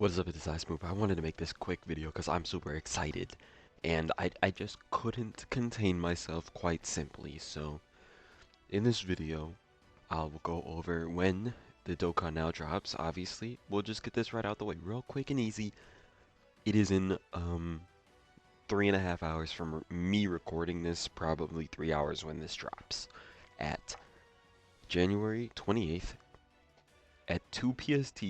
What is up, it's Move. I wanted to make this quick video because I'm super excited and I just couldn't contain myself quite simply. So in this video, I'll go over when the Dokkan now drops. Obviously, we'll just get this right out the way real quick and easy. It is in 3.5 hours from me recording this, probably 3 hours when this drops at January 28th at 2 PST,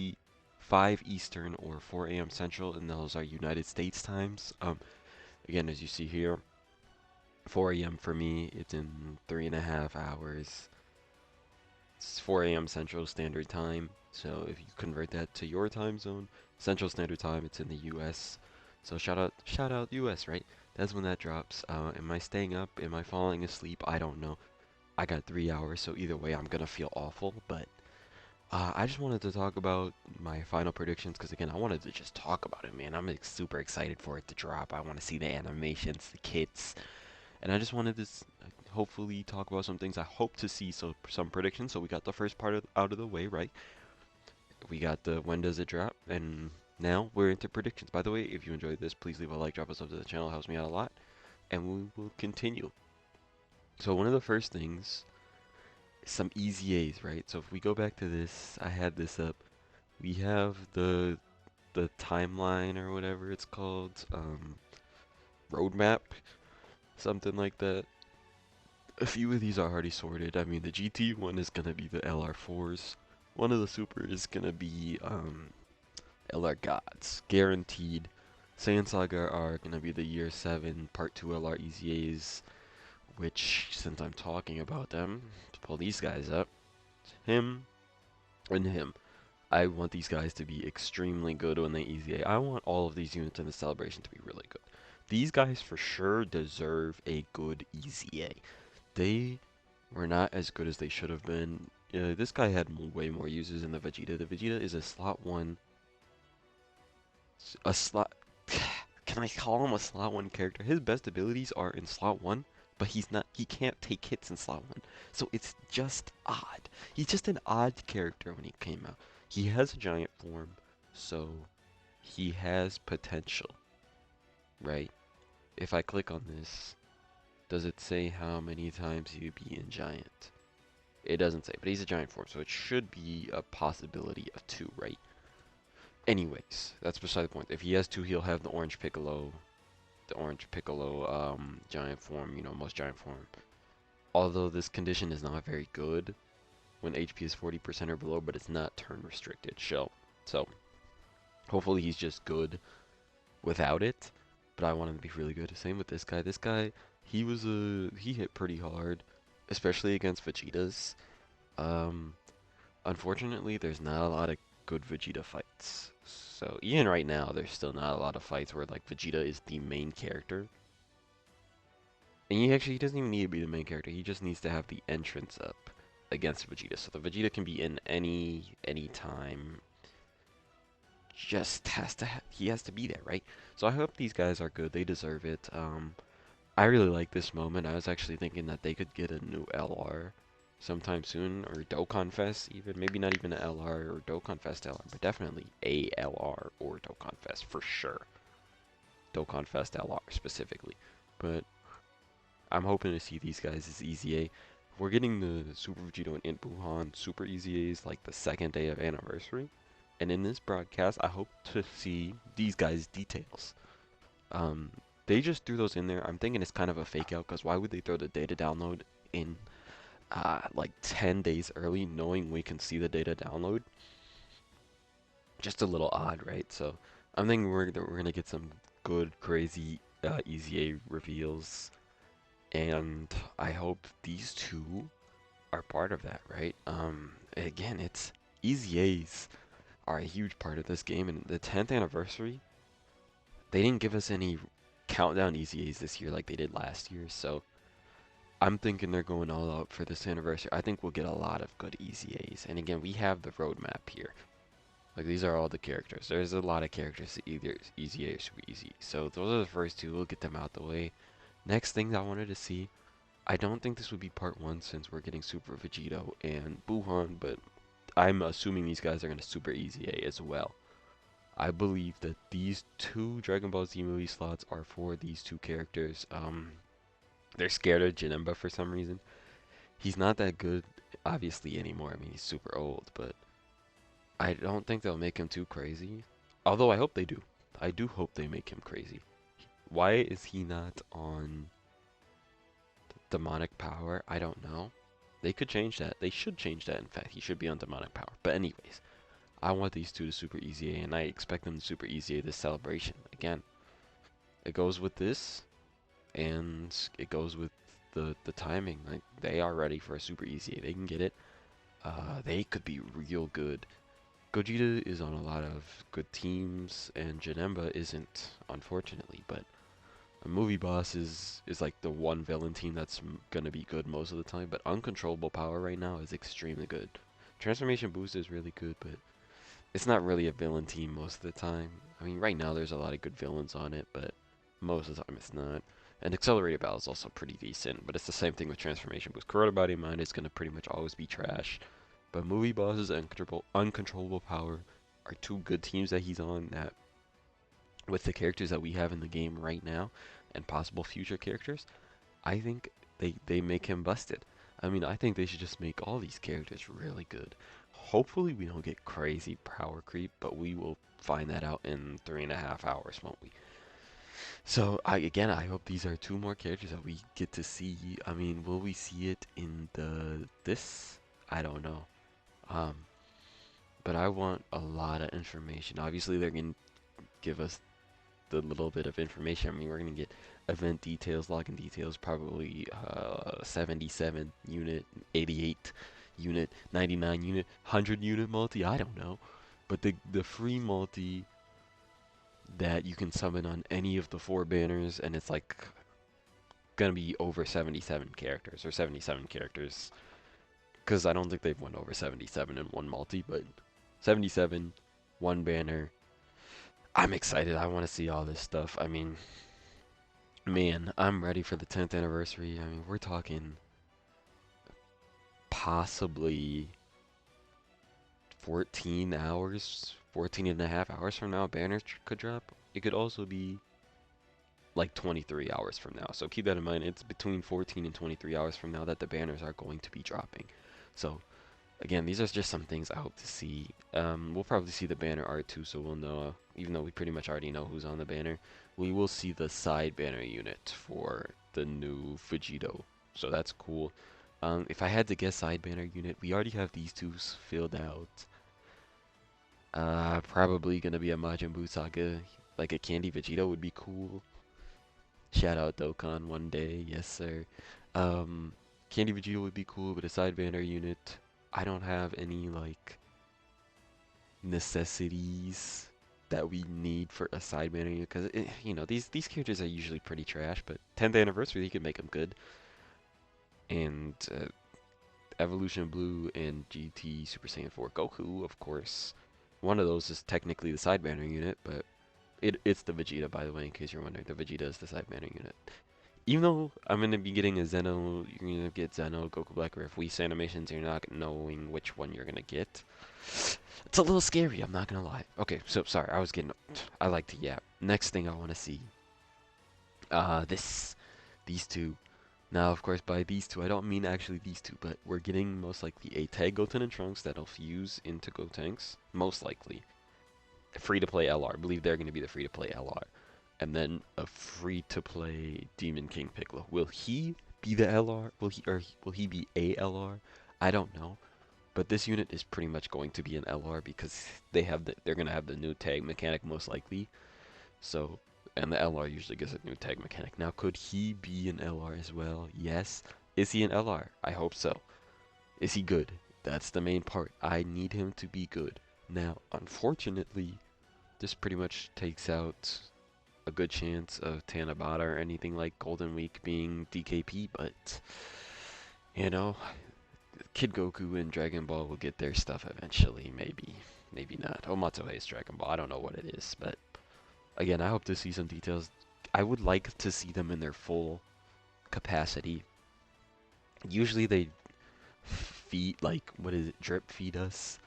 5 Eastern, or 4 a.m. Central, and those are United States times. Again, as you see here, 4 a.m. for me, it's in 3.5 hours. It's 4 a.m. Central Standard Time. So if you convert that to your time zone, Central Standard Time, it's in the U.S. So shout out U.S. Right? That's when that drops. Am I staying up? Am I falling asleep? I don't know. I got 3 hours, so either way, I'm gonna feel awful. But I just wanted to talk about my final predictions because, again, I wanted to just talk about it, man. I'm super excited for it to drop. I want to see the animations, the kits, and I just wanted to hopefully talk about some things I hope to see. So, some predictions. So, we got the first part out of the way, right? We got the when does it drop, and now we're into predictions. By the way, if you enjoyed this, please leave a like, drop a sub to the channel. It helps me out a lot, and we will continue. So, one of the first things, some easy A's, right? So, if we go back to this, I had this up. We have the timeline or whatever it's called, roadmap, something like that. A few of these are already sorted. I mean, the GT one is gonna be the LR4s. One of the super is gonna be LR Gods, guaranteed. Saiyan Saga are gonna be the Year 7 Part 2 LR EZAs, which, since I'm talking about them, to pull these guys up, him and him. I want these guys to be extremely good when they EZA. I want all of these units in the celebration to be really good. These guys for sure deserve a good EZA. They were not as good as they should have been. This guy had way more uses than the Vegeta. The Vegeta is a slot 1. A slot... Can I call him a slot 1 character? His best abilities are in slot 1, but he can't take hits in slot 1. So it's just odd. He's just an odd character when he came out. He has a giant form, so he has potential, right? If I click on this, does it say how many times he would be in giant? It doesn't say, but he's a giant form, so it should be a possibility of 2, right? Anyways, that's beside the point. If he has 2, he'll have the orange Piccolo, giant form, most giant form. Although this condition is not very good when HP is 40% or below, but it's not turn restricted. So hopefully he's just good without it. But I want him to be really good. Same with this guy. This guy, he hit pretty hard, especially against Vegetas. Um, Unfortunately, there's not a lot of good Vegeta fights. So even right now, there's still not a lot of fights where like Vegeta is the main character. And he doesn't even need to be the main character. He just needs to have the entrance up against Vegeta. So the Vegeta can be in any time. He has to be there, right? So I hope these guys are good. They deserve it. I really like this moment. I was actually thinking that they could get a new LR sometime soon, or Dokkan Fest even. Maybe not even an LR or Dokkan Fest LR, but definitely a LR or Dokkan Fest for sure. Dokkan Fest LR specifically. But I'm hoping to see these guys as EZA. We're getting the Super Vegito and Int Buhan Super EZAs like the second day of anniversary. And in this broadcast, I hope to see these guys' details. They just threw those in there. I'm thinking it's kind of a fake out because why would they throw the data download in like 10 days early, knowing we can see the data download? Just a little odd, right? So I'm thinking we're gonna get some good, crazy EZA reveals, and I hope these two are part of that, right? Again, it's EZAs are a huge part of this game, and the 10th anniversary, they didn't give us any countdown EZAs this year like they did last year, so I'm thinking they're going all out for this anniversary. I think we'll get a lot of good EZAs, and again, we have the roadmap here. Like, these are all the characters. There's a lot of characters that either EZA or Super Easy, so those are the first two. We'll get them out the way. Next thing I wanted to see, I don't think this would be part 1 since we're getting Super Vegito and Buhan, but I'm assuming these guys are going to Super EZA as well. I believe that these two Dragon Ball Z movie slots are for these two characters. They're scared of Janemba for some reason. He's not that good, obviously, anymore. I mean, he's super old, but I don't think they'll make him too crazy. Although I hope they do. I do hope they make him crazy. Why is he not on demonic power? I don't know. They could change that. They should change that, in fact. He should be on demonic power. But anyways, I want these two to Super Easy A, and I expect them to Super Easy A this celebration. Again, it goes with this, and it goes with the timing. Like, they are ready for a Super Easy A. They can get it. They could be real good. Gogeta is on a lot of good teams, and Janemba isn't, unfortunately. But a movie boss is like the one villain team that's gonna be good most of the time. But uncontrollable power right now is extremely good. Transformation boost is really good, but it's not really a villain team most of the time. I mean, right now there's a lot of good villains on it, but most of the time it's not. And accelerated battle is also pretty decent, but it's the same thing with transformation boost. Corroded Body and Mind is gonna pretty much always be trash. But movie bosses and uncontrollable power are two good teams that he's on that with the characters that we have in the game right now and possible future characters, I think they make him busted. I mean, I think they should just make all these characters really good. Hopefully we don't get crazy power creep, but we will find that out in 3.5 hours, won't we? So I hope these are two more characters that we get to see. I mean, will we see it in this? I don't know. Um, but I want a lot of information. Obviously, they're gonna give us the little bit of information. I mean, we're gonna get event details, login details, probably 77 unit, 88 unit, 99 unit, 100 unit multi. I don't know, but the free multi that you can summon on any of the four banners, and it's like gonna be over 77 characters or 77 characters. Because I don't think they've went over 77 in one multi, but 77, one banner. I'm excited. I want to see all this stuff. I mean, man, I'm ready for the 10th anniversary. I mean, we're talking possibly 14 hours, 14 and a half hours from now, banners could drop. It could also be like 23 hours from now. So keep that in mind. It's between 14 and 23 hours from now that the banners are going to be dropping. So again, these are just some things I hope to see. We'll probably see the banner art too, so we'll know, even though we pretty much already know who's on the banner, we will see the side banner unit for the new Vegito. So that's cool. If I had to guess side banner unit, we already have these two filled out. Probably gonna be a Majin Buu Saga, like a Candy Vegito would be cool. Shout out Dokkan one day, yes sir. Candy Vegito would be cool, but a side banner unit, I don't have any like necessities that we need for a side banner unit because you know these characters are usually pretty trash. But 10th anniversary, you can make them good. And Evolution Blue and GT Super Saiyan 4 Goku, of course. One of those is technically the side banner unit, but it's the Vegeta, by the way, in case you're wondering. The Vegeta is the side banner unit. Even though I'm going to be getting a Zeno, you're going to get Zeno, Goku Black Rift, Whis animations, you're not knowing which one you're going to get. It's a little scary, I'm not going to lie. Okay, so sorry, I like to yap. Next thing I want to see. These two. Now, of course, by these two, I don't mean actually these two, but we're getting most likely a tag Goten and Trunks that'll fuse into Gotenks. Most likely. Free-to-play LR. I believe they're going to be the free-to-play LR. And then a free-to-play Demon King Piccolo. Will he be the LR? Will he be a LR? I don't know. But this unit is pretty much going to be an LR because they're going to have the new tag mechanic most likely. So, and the LR usually gets a new tag mechanic. Now, could he be an LR as well? Yes. Is he an LR? I hope so. Is he good? That's the main part. I need him to be good. Now, unfortunately, this pretty much takes out a good chance of Tanabata or anything like Golden Week being DKP, but, you know, Kid Goku and Dragon Ball will get their stuff eventually, maybe. Maybe not. Omatsu is Dragon Ball. I don't know what it is, but again, I hope to see some details. I would like to see them in their full capacity. Usually they feed, like, what is it, drip feed us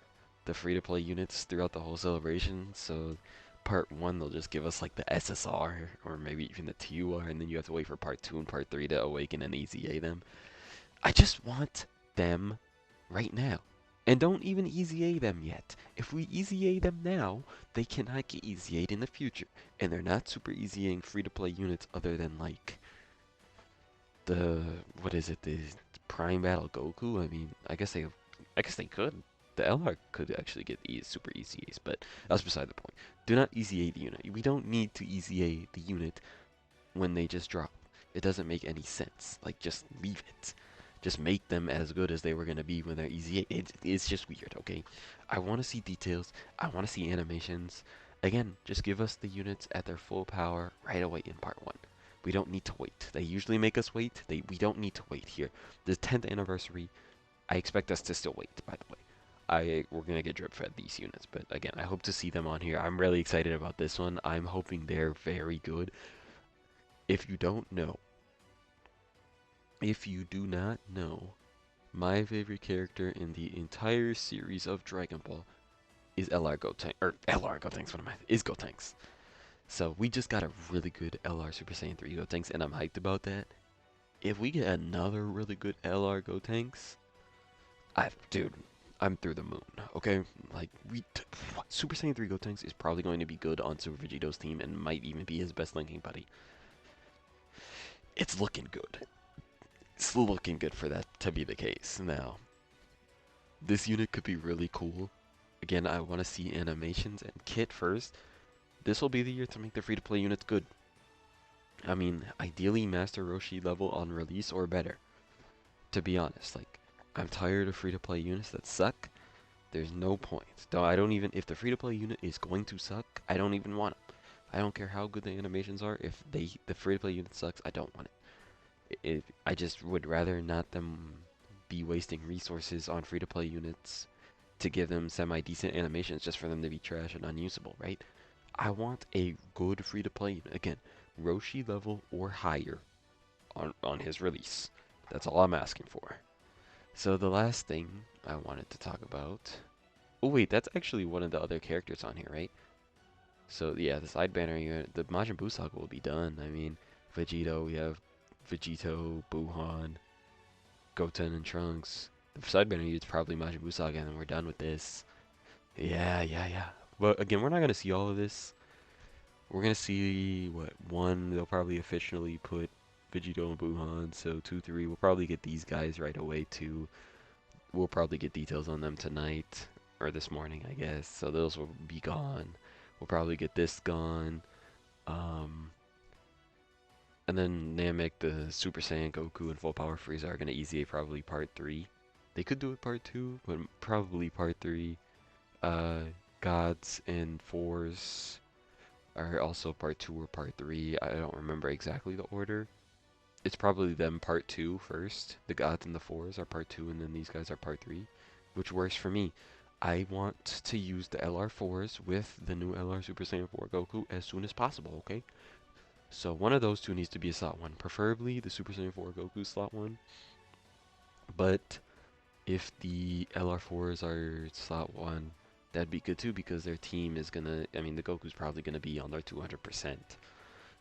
the free-to-play units throughout the whole celebration. So part 1, they'll just give us like the SSR or maybe even the TUR, and then you have to wait for part 2 and part 3 to awaken and EZA them. I just want them right now. And don't even EZA them yet. If we EZA them now, they cannot get EZA'd in the future. And they're not super EZAing free-to-play units other than like the, what is it, the Prime Battle Goku? I mean, I guess they could. The LR could actually get super EZAs, but that's beside the point. Do not EZA the unit. We don't need to EZA the unit when they just drop. It doesn't make any sense. Like, just leave it. Just make them as good as they were going to be when they're EZA. It's just weird, okay? I want to see details. I want to see animations. Again, just give us the units at their full power right away in part 1. We don't need to wait. They usually make us wait. We don't need to wait here. The 10th anniversary, I expect us to still wait, by the way. We're going to get drip fed these units, but again, I hope to see them on here. I'm really excited about this one. I'm hoping they're very good. If you don't know, if you do not know, my favorite character in the entire series of Dragon Ball is LR Gotenks, or LR Gotenks, is Gotenks. So we just got a really good LR Super Saiyan 3 Gotenks, and I'm hyped about that. If we get another really good LR Gotenks, dude, I'm through the moon, okay? Like, Super Saiyan 3 Gotenks is probably going to be good on Super Vegito's team and might even be his best linking buddy. It's looking good. It's looking good for that to be the case. Now, this unit could be really cool. Again, I want to see animations and kit first. This will be the year to make the free-to-play units good. I mean, ideally Master Roshi level on release or better. To be honest, like, I'm tired of free-to-play units that suck. There's no point. If the free-to-play unit is going to suck, I don't even want it. I don't care how good the animations are. If the free-to-play unit sucks, I don't want it. I just would rather not them be wasting resources on free-to-play units to give them semi-decent animations just for them to be trash and unusable, right? I want a good free-to-play unit. Again, Roshi level or higher on his release. That's all I'm asking for. So the last thing I wanted to talk about... Oh wait, that's actually one of the other characters on here, right? So yeah, the side banner unit, the Majin Buu saga will be done. I mean, Vegito, we have Vegito, Buhan, Goten, and Trunks. The side banner unit's probably Majin Buu saga, and then we're done with this. Yeah. But again, we're not going to see all of this. We're going to see, what, 1, they'll probably officially put Vegito and Buhan, so 2, 3, we'll probably get these guys right away, 2. We'll probably get details on them tonight, or this morning, I guess, so those will be gone. We'll probably get this gone. And then Namek, the Super Saiyan Goku, and Full Power Frieza are going to EZA probably part 3. They could do it part 2, but probably part 3. Gods and Fours are also part 2 or part 3. I don't remember exactly the order. It's probably them part 2 first. The Gods and the Fours are part 2, and then these guys are part 3, which works for me. I want to use the LR4s with the new LR Super Saiyan 4 Goku as soon as possible, okay? So one of those two needs to be a slot 1. Preferably the Super Saiyan 4 Goku slot 1. But if the LR4s are slot 1, that'd be good too, because their team is gonna, I mean, the Goku's probably gonna be on their 200%.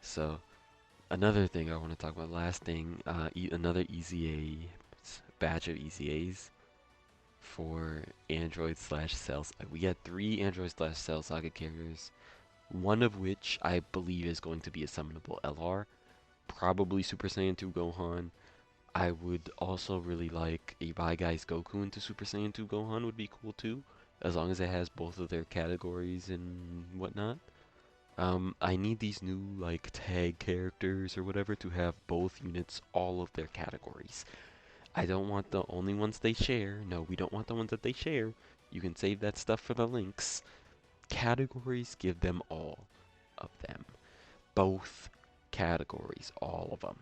So, another thing I want to talk about, last thing, another EZA, batch of EZAs for Android slash Cell. We got 3 Android slash Cell Saga characters, one of which I believe is going to be a summonable LR, probably Super Saiyan 2 Gohan. I would also really like a Bye Guys Goku into Super Saiyan 2 Gohan would be cool too, as long as it has both of their categories and whatnot. I need these new, like, tag characters or whatever to have both units, all of their categories. I don't want the only ones they share. No, we don't want the ones that they share. You can save that stuff for the links. Categories, give them all of them. Both categories, all of them.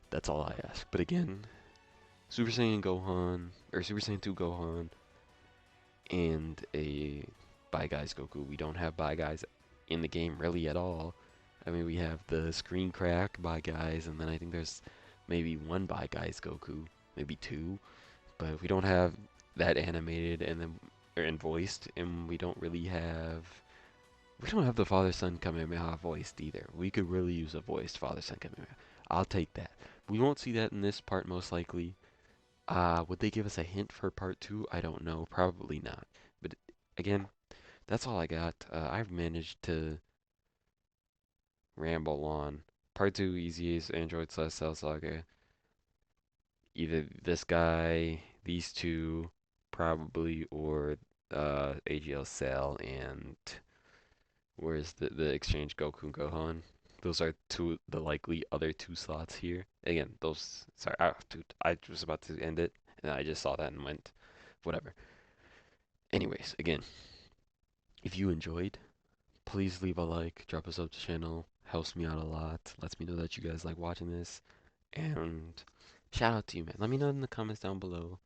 That's all I ask. But again, Super Saiyan Gohan, or Super Saiyan 2 Gohan, and a Bye Guys Goku. We don't have Bye Guys in the game really at all. I mean, we have the screen crack Bye Guys, and then I think there's maybe 1 Bye Guys Goku, maybe 2, but we don't have that animated, and then and voiced, and we don't have the father-son Kamehameha voiced either. We could really use a voiced father-son Kamehameha. I'll take that. We won't see that in this part most likely. Would they give us a hint for part two? I don't know. Probably not. But again, that's all I got. I've managed to ramble on. Part two, easy as Android slash Cell Saga. Either this guy, these two, probably, or AGL Cell and where's the exchange Goku and Gohan. Those are the likely other two slots here. Again, those. Sorry, dude, I was about to end it, and I just saw that and went, whatever. Anyways, again, if you enjoyed, please leave a like, drop a sub to the channel. Helps me out a lot. Lets me know that you guys like watching this. And shout out to you, man. Let me know in the comments down below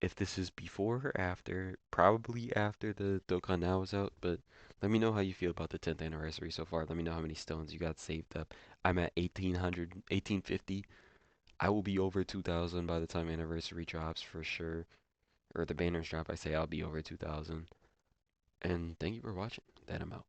if this is before or after. Probably after the Dokkan Now is out, but let me know how you feel about the 10th anniversary so far. Let me know how many stones you got saved up. I'm at 1800, 1850. I will be over 2000 by the time anniversary drops for sure. Or the banners drop, I say I'll be over 2000. And thank you for watching. That I'm out.